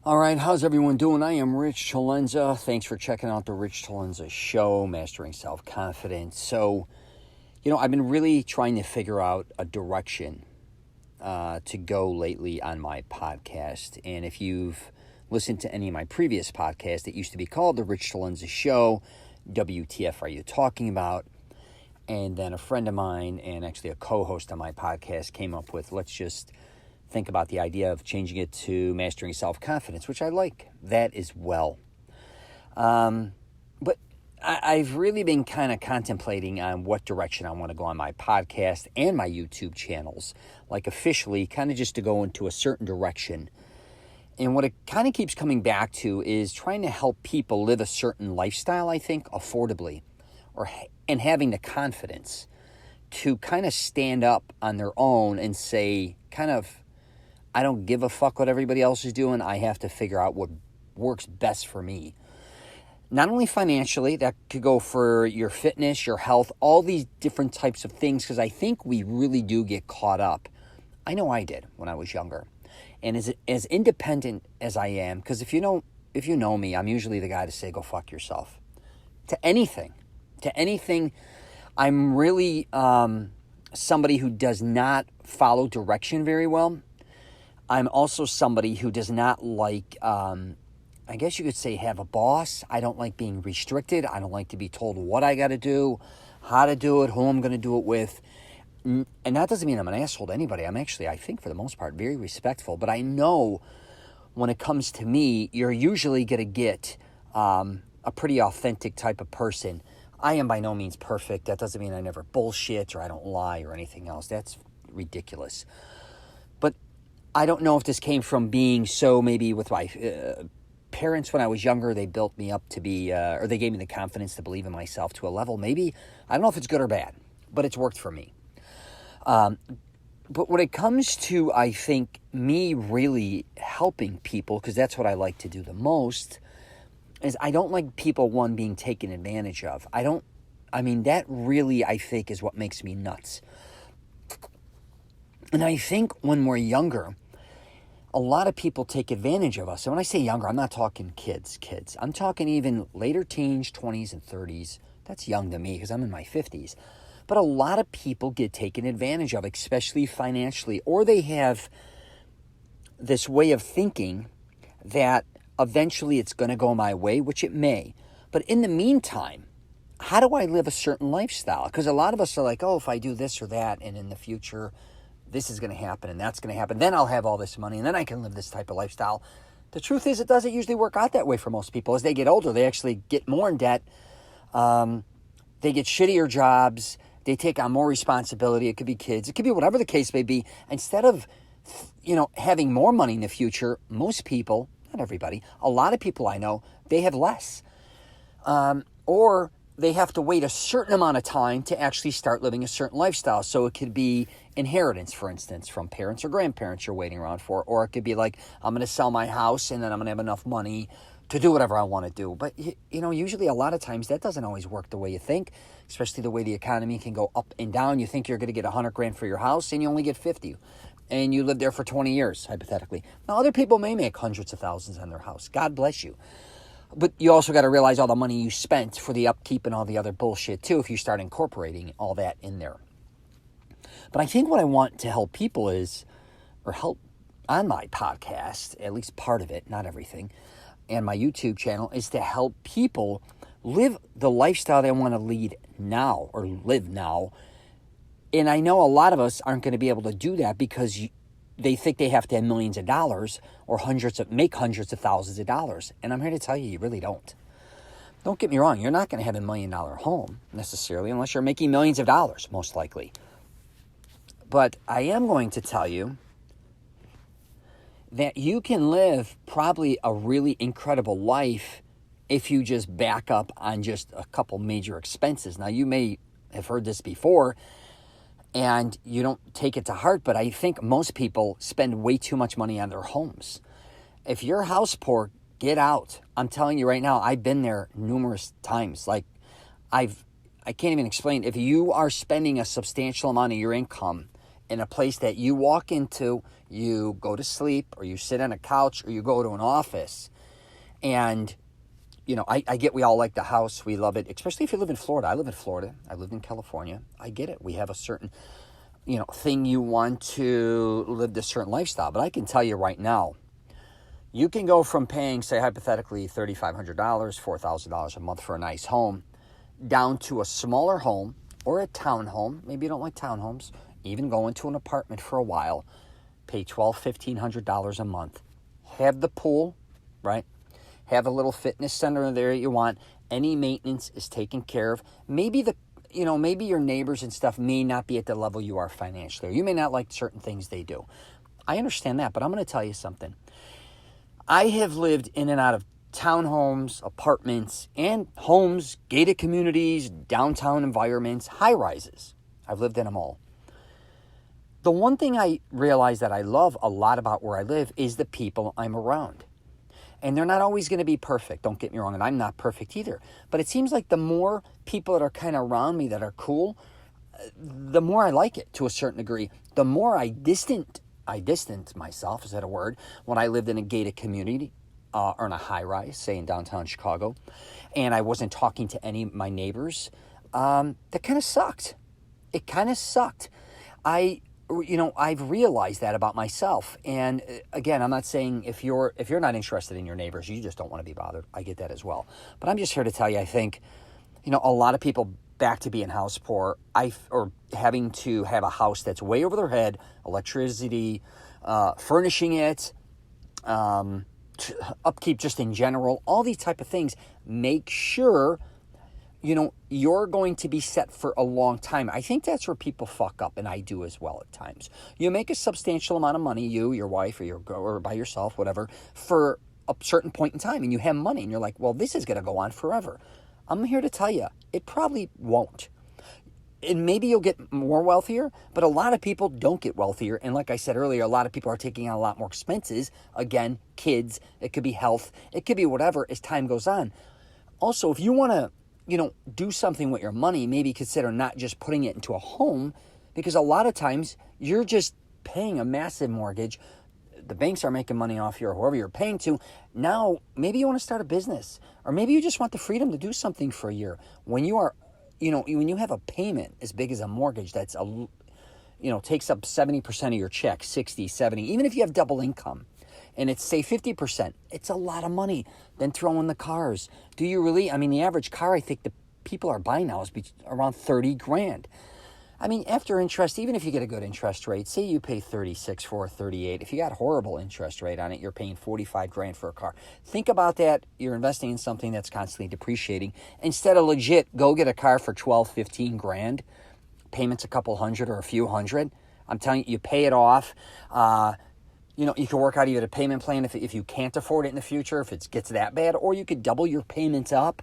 All right, how's everyone doing? I am Rich CELENZA. Thanks for checking out the Rich CELENZA show, Mastering Self-Confidence. So, I've been really trying to figure out a direction to go lately on my podcast. And if you've listened to any of my previous podcasts, it used to be called the Rich CELENZA Show. WTF are you talking about? And then a friend of mine and actually a co-host on my podcast came up with, let's just think about the idea of changing it to Mastering Self-Confidence, which I like that as well. But I've really been kind of contemplating on what direction I want to go on my podcast and my YouTube channels, like officially, kind of just to go into a certain direction. And what it kind of keeps coming back to is trying to help people live a certain lifestyle, I think, affordably, and having the confidence to kind of stand up on their own and say, I don't give a fuck what everybody else is doing. I have to figure out what works best for me. Not only financially, that could go for your fitness, your health, all these different types of things, because I think we really do get caught up. I know I did when I was younger. And as independent as I am, because if you know me, I'm usually the guy to say, go fuck yourself. To anything, I'm really somebody who does not follow direction very well. I'm also somebody who does not like, I guess you could say, have a boss. I don't like being restricted. I don't like to be told what I got to do, how to do it, who I'm going to do it with. And that doesn't mean I'm an asshole to anybody. I'm actually, I think for the most part, very respectful. But I know when it comes to me, you're usually going to get a pretty authentic type of person. I am by no means perfect. That doesn't mean I never bullshit or I don't lie or anything else. That's ridiculous. But I don't know if this came from being so maybe with my parents when I was younger. They built me up to be, or they gave me the confidence to believe in myself to a level. Maybe, I don't know if it's good or bad, but it's worked for me. But when it comes to, I think, me really helping people, because that's what I like to do the most, is I don't like people, one, being taken advantage of. That really, I think, is what makes me nuts. And I think when we're younger, a lot of people take advantage of us. And when I say younger, I'm not talking kids. I'm talking even later teens, 20s, and 30s. That's young to me because I'm in my 50s. But a lot of people get taken advantage of, especially financially. Or they have this way of thinking that eventually it's going to go my way, which it may. But in the meantime, how do I live a certain lifestyle? Because a lot of us are like, oh, if I do this or that, and in the future this is going to happen and that's going to happen, then I'll have all this money and then I can live this type of lifestyle. The truth is, it doesn't usually work out that way for most people. As they get older, they actually get more in debt. They get shittier jobs. They take on more responsibility. It could be kids. It could be whatever the case may be. Instead of, having more money in the future, most people, not everybody, a lot of people I know, they have less. Or they have to wait a certain amount of time to actually start living a certain lifestyle. So it could be inheritance, for instance, from parents or grandparents you're waiting around for. Or it could be like, I'm going to sell my house and then I'm going to have enough money to do whatever I want to do. But, usually a lot of times that doesn't always work the way you think, especially the way the economy can go up and down. You think you're going to get $100,000 for your house and you only get 50, and you live there for 20 years, hypothetically. Now, other people may make hundreds of thousands on their house. God bless you. But you also got to realize all the money you spent for the upkeep and all the other bullshit too, if you start incorporating all that in there. But I think what I want to help people is, or help on my podcast, at least part of it, not everything, and my YouTube channel, is to help people live the lifestyle they want to lead now or live now. And I know a lot of us aren't going to be able to do that because they think they have to have millions of dollars or make hundreds of thousands of dollars. And I'm here to tell you, you really don't. Don't get me wrong. You're not going to have $1 million home necessarily unless you're making millions of dollars, most likely. But I am going to tell you that you can live probably a really incredible life if you just back up on just a couple major expenses. Now, you may have heard this before, and you don't take it to heart, but I think most people spend way too much money on their homes. If you're house poor, get out. I'm telling you right now, I've been there numerous times. Like, I can't even explain. If you are spending a substantial amount of your income in a place that you walk into, you go to sleep, or you sit on a couch, or you go to an office. And, I get we all like the house. We love it, especially if you live in Florida. I live in Florida. I lived in California. I get it. We have a certain, thing you want to live this certain lifestyle. But I can tell you right now, you can go from paying, say, hypothetically, $3,500, $4,000 a month for a nice home, down to a smaller home or a townhome. Maybe you don't like townhomes. Even go into an apartment for a while, pay $1,200, $1,500 a month. Have the pool, right? Have a little fitness center there you want. Any maintenance is taken care of. Maybe maybe your neighbors and stuff may not be at the level you are financially. You may not like certain things they do. I understand that, but I'm going to tell you something. I have lived in and out of townhomes, apartments, and homes, gated communities, downtown environments, high-rises. I've lived in them all. The one thing I realize that I love a lot about where I live is the people I'm around. And they're not always going to be perfect, don't get me wrong, and I'm not perfect either. But it seems like the more people that are kind of around me that are cool, the more I like it to a certain degree. The more I distance myself, is that a word, when I lived in a gated community or in a high-rise, say in downtown Chicago, and I wasn't talking to any of my neighbors, that kind of sucked. It kind of sucked. I've realized that about myself. And again, I'm not saying if you're not interested in your neighbors, you just don't want to be bothered. I get that as well. But I'm just here to tell you, I think, a lot of people back to being house poor, or having to have a house that's way over their head, electricity, furnishing it, upkeep just in general, all these type of things. Make sure you're going to be set for a long time. I think that's where people fuck up, and I do as well at times. You make a substantial amount of money, you, your wife, or by yourself, whatever, for a certain point in time, and you have money, and you're like, well, this is going to go on forever. I'm here to tell you, it probably won't. And maybe you'll get more wealthier, but a lot of people don't get wealthier. And like I said earlier, a lot of people are taking on a lot more expenses. Again, kids, it could be health, it could be whatever as time goes on. Also, if you want to do something with your money, maybe consider not just putting it into a home, because a lot of times you're just paying a massive mortgage. The banks are making money off you, or whoever you're paying to. Now, maybe you want to start a business, or maybe you just want the freedom to do something for a year. When you are, when you have a payment as big as a mortgage, that's takes up 70% of your check, 60, 70, even if you have double income, and it's, say, 50%, it's a lot of money. Then throw in the cars. Do you really? The average car I think the people are buying now is around $30,000. After interest, even if you get a good interest rate, say you pay 36 for 38. If you got a horrible interest rate on it, you're paying $45,000 for a car. Think about that. You're investing in something that's constantly depreciating. Instead of legit, go get a car for $12,000, $15,000. Payments a couple hundred or a few hundred. I'm telling you, you pay it off. You can work out either a payment plan if you can't afford it in the future, if it gets that bad, or you could double your payments up.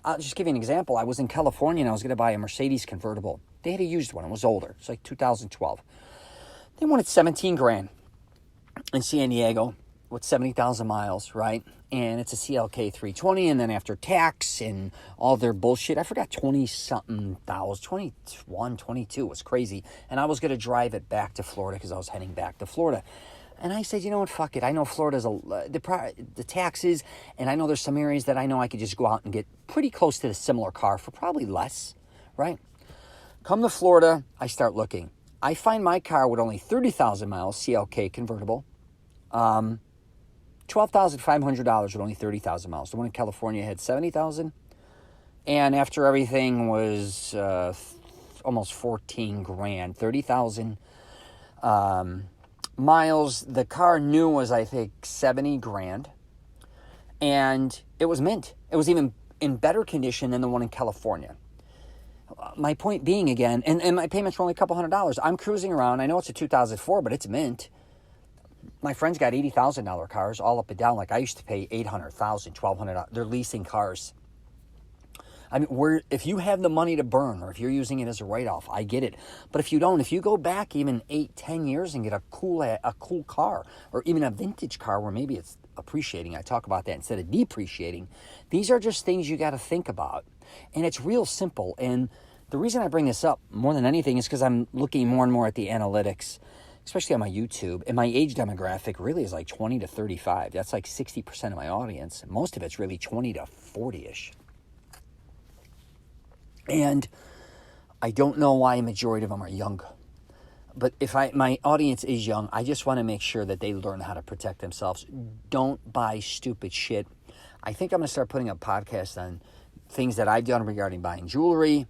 I'll just give you an example. I was in California and I was going to buy a Mercedes convertible. They had a used one. It was older. It's like 2012. They wanted $17,000 in San Diego with 70,000 miles, right? And it's a CLK 320. And then after tax and all their bullshit, I forgot 20-something thousand, 21, 22. It was crazy. And I was going to drive it back to Florida because I was heading back to Florida. And I said, you know what, fuck it. I know Florida's the taxes, and I know there's some areas that I know I could just go out and get pretty close to the similar car for probably less, right? Come to Florida, I start looking. I find my car with only 30,000 miles, CLK convertible, $12,500 with only 30,000 miles. The one in California had 70,000, and after everything was almost $14,000, 30,000 miles. The car new was, I think, $70,000, and it was mint. It was even in better condition than the one in California. My point being, again, and my payments were only a couple $100. I'm cruising around. I know it's a 2004, but it's mint. My friends got $80,000 cars all up and down. Like I used to pay $800,000, $1,200. They're leasing cars. If you have the money to burn, or if you're using it as a write-off, I get it. But if you don't, if you go back even 8-10 years and get a cool car, or even a vintage car where maybe it's appreciating, I talk about that instead of depreciating. These are just things you got to think about, and it's real simple. And The reason I bring this up more than anything is because I'm looking more and more at the analytics, especially on my YouTube, and my age demographic really is like 20 to 35. That's like 60% of my audience. Most of it's really 20 to 40-ish. And I don't know why a majority of them are young. But if my audience is young, I just want to make sure that they learn how to protect themselves. Don't buy stupid shit. I think I'm going to start putting up podcasts on things that I've done regarding buying jewelry,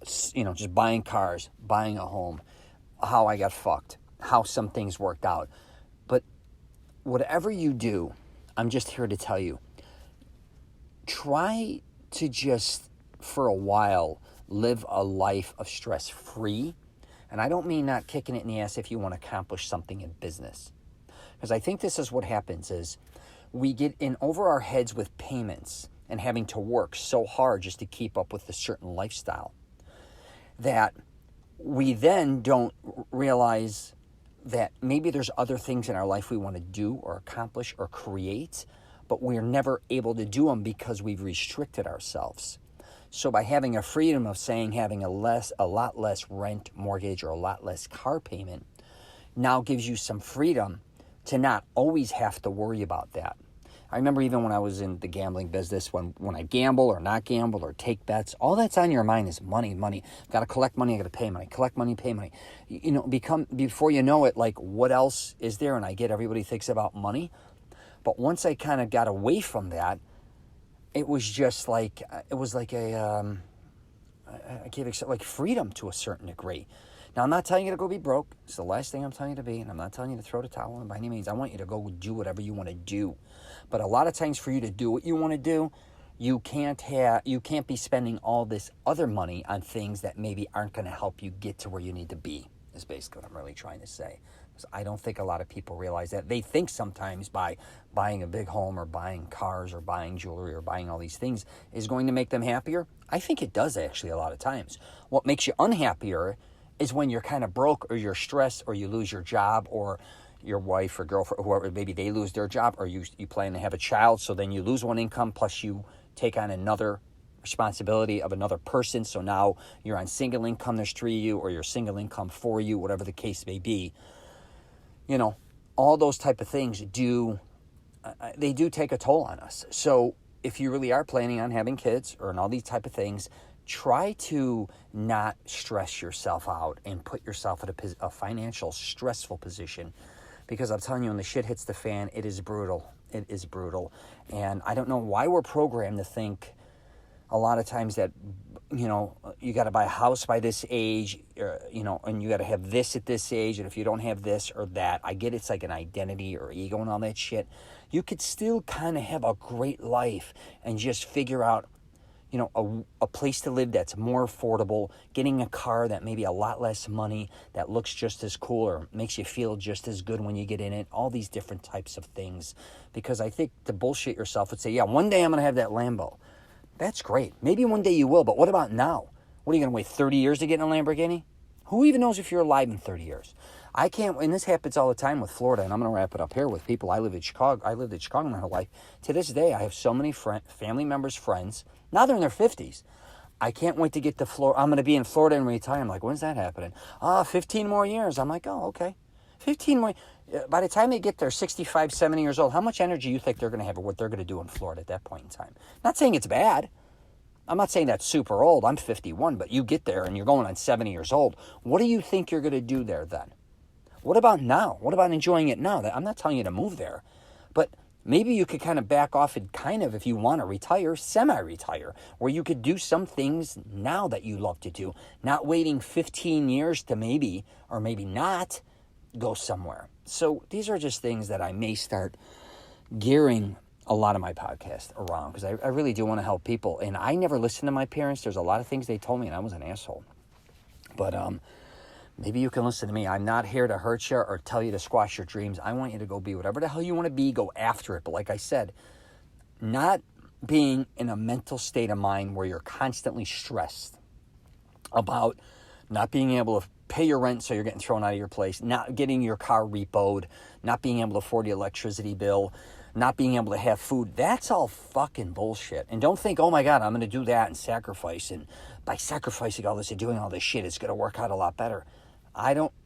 just buying cars, buying a home, how I got fucked, how some things worked out. But whatever you do, I'm just here to tell you, try to just, for a while, live a life of stress-free. And I don't mean not kicking it in the ass if you want to accomplish something in business. Because I think this is what happens is we get in over our heads with payments and having to work so hard just to keep up with a certain lifestyle that we then don't realize that maybe there's other things in our life we want to do or accomplish or create, but we're never able to do them because we've restricted ourselves. So by having a freedom of saying having a lot less rent, mortgage, or a lot less car payment now gives you some freedom to not always have to worry about that. I remember even when I was in the gambling business, when I gamble or not gamble or take bets, all that's on your mind is money. Got to collect money, I got to pay money. Collect money, pay money. Before you know it, like, what else is there? And I get everybody thinks about money. But once I kind of got away from that, it was just like, I gave like freedom to a certain degree. Now, I'm not telling you to go be broke. It's the last thing I'm telling you to be. And I'm not telling you to throw the towel in by any means. I want you to go do whatever you want to do. But a lot of times for you to do what you want to do, you can't be spending all this other money on things that maybe aren't going to help you get to where you need to be, is basically what I'm really trying to say. I don't think a lot of people realize that. They think sometimes by buying a big home or buying cars or buying jewelry or buying all these things is going to make them happier. I think it does actually a lot of times. What makes you unhappier is when you're kind of broke or you're stressed or you lose your job or your wife or girlfriend, whoever, maybe they lose their job or you plan to have a child, so then you lose one income plus you take on another responsibility of another person. So now you're on single income, there's three of you, or you're single income for you, whatever the case may be. All those type of things do take a toll on us. So if you really are planning on having kids or all these type of things, try to not stress yourself out and put yourself in a financial stressful position, because I'm telling you, when the shit hits the fan, it is brutal. It is brutal. And I don't know why we're programmed to think a lot of times that, you got to buy a house by this age, and you got to have this at this age. And if you don't have this or that, I get it's like an identity or ego and all that shit. You could still kind of have a great life and just figure out, a place to live that's more affordable, getting a car that maybe a lot less money, that looks just as cool or makes you feel just as good when you get in it, all these different types of things. Because I think to bullshit yourself would say, yeah, one day I'm going to have that Lambo. That's great. Maybe one day you will, but what about now? What are you going to wait 30 years to get in a Lamborghini? Who even knows if you're alive in 30 years? I can't, and this happens all the time with Florida, and I'm going to wrap it up here with people. I lived in Chicago my whole life. To this day, I have so many family members, friends. Now they're in their 50s. I can't wait to get to Florida. I'm going to be in Florida and retire. I'm like, when's that happening? 15 more years. I'm like, oh, okay. 15 more. By the time they get there, 65, 70 years old, how much energy do you think they're going to have or what they're going to do in Florida at that point in time? Not saying it's bad. I'm not saying that's super old. I'm 51, but you get there and you're going on 70 years old. What do you think you're going to do there then? What about now? What about enjoying it now? I'm not telling you to move there, but maybe you could kind of back off and kind of, if you want to retire, semi-retire, where you could do some things now that you love to do, not waiting 15 years to maybe, or maybe not, go somewhere. So these are just things that I may start gearing a lot of my podcast around, because I really do want to help people. And I never listened to my parents. There's a lot of things they told me, and I was an asshole. But maybe you can listen to me. I'm not here to hurt you or tell you to squash your dreams. I want you to go be whatever the hell you want to be. Go after it. But like I said, not being in a mental state of mind where you're constantly stressed about not being able to pay your rent so you're getting thrown out of your place, not getting your car repoed, not being able to afford the electricity bill, not being able to have food. That's all fucking bullshit. And don't think, oh my God, I'm going to do that and sacrifice. And by sacrificing all this and doing all this shit, it's going to work out a lot better.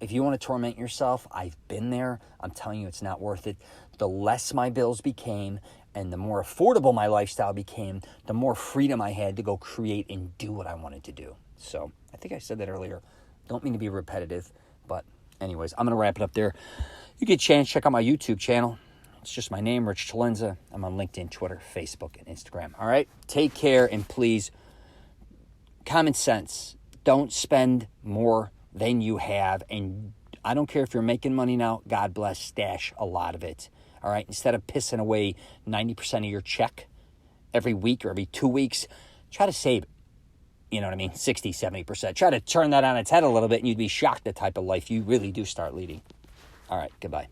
If you want to torment yourself, I've been there. I'm telling you, it's not worth it. The less my bills became and the more affordable my lifestyle became, the more freedom I had to go create and do what I wanted to do. So I think I said that earlier. Don't mean to be repetitive, but anyways, I'm going to wrap it up there. You get a chance, check out my YouTube channel. It's just my name, Rich CELENZA. I'm on LinkedIn, Twitter, Facebook, and Instagram. All right? Take care, and please, common sense. Don't spend more than you have, and I don't care if you're making money now. God bless, stash a lot of it. All right? Instead of pissing away 90% of your check every week or every 2 weeks, try to save, 60, 70%. Try to turn that on its head a little bit, and you'd be shocked the type of life you really do start leading. All right, goodbye.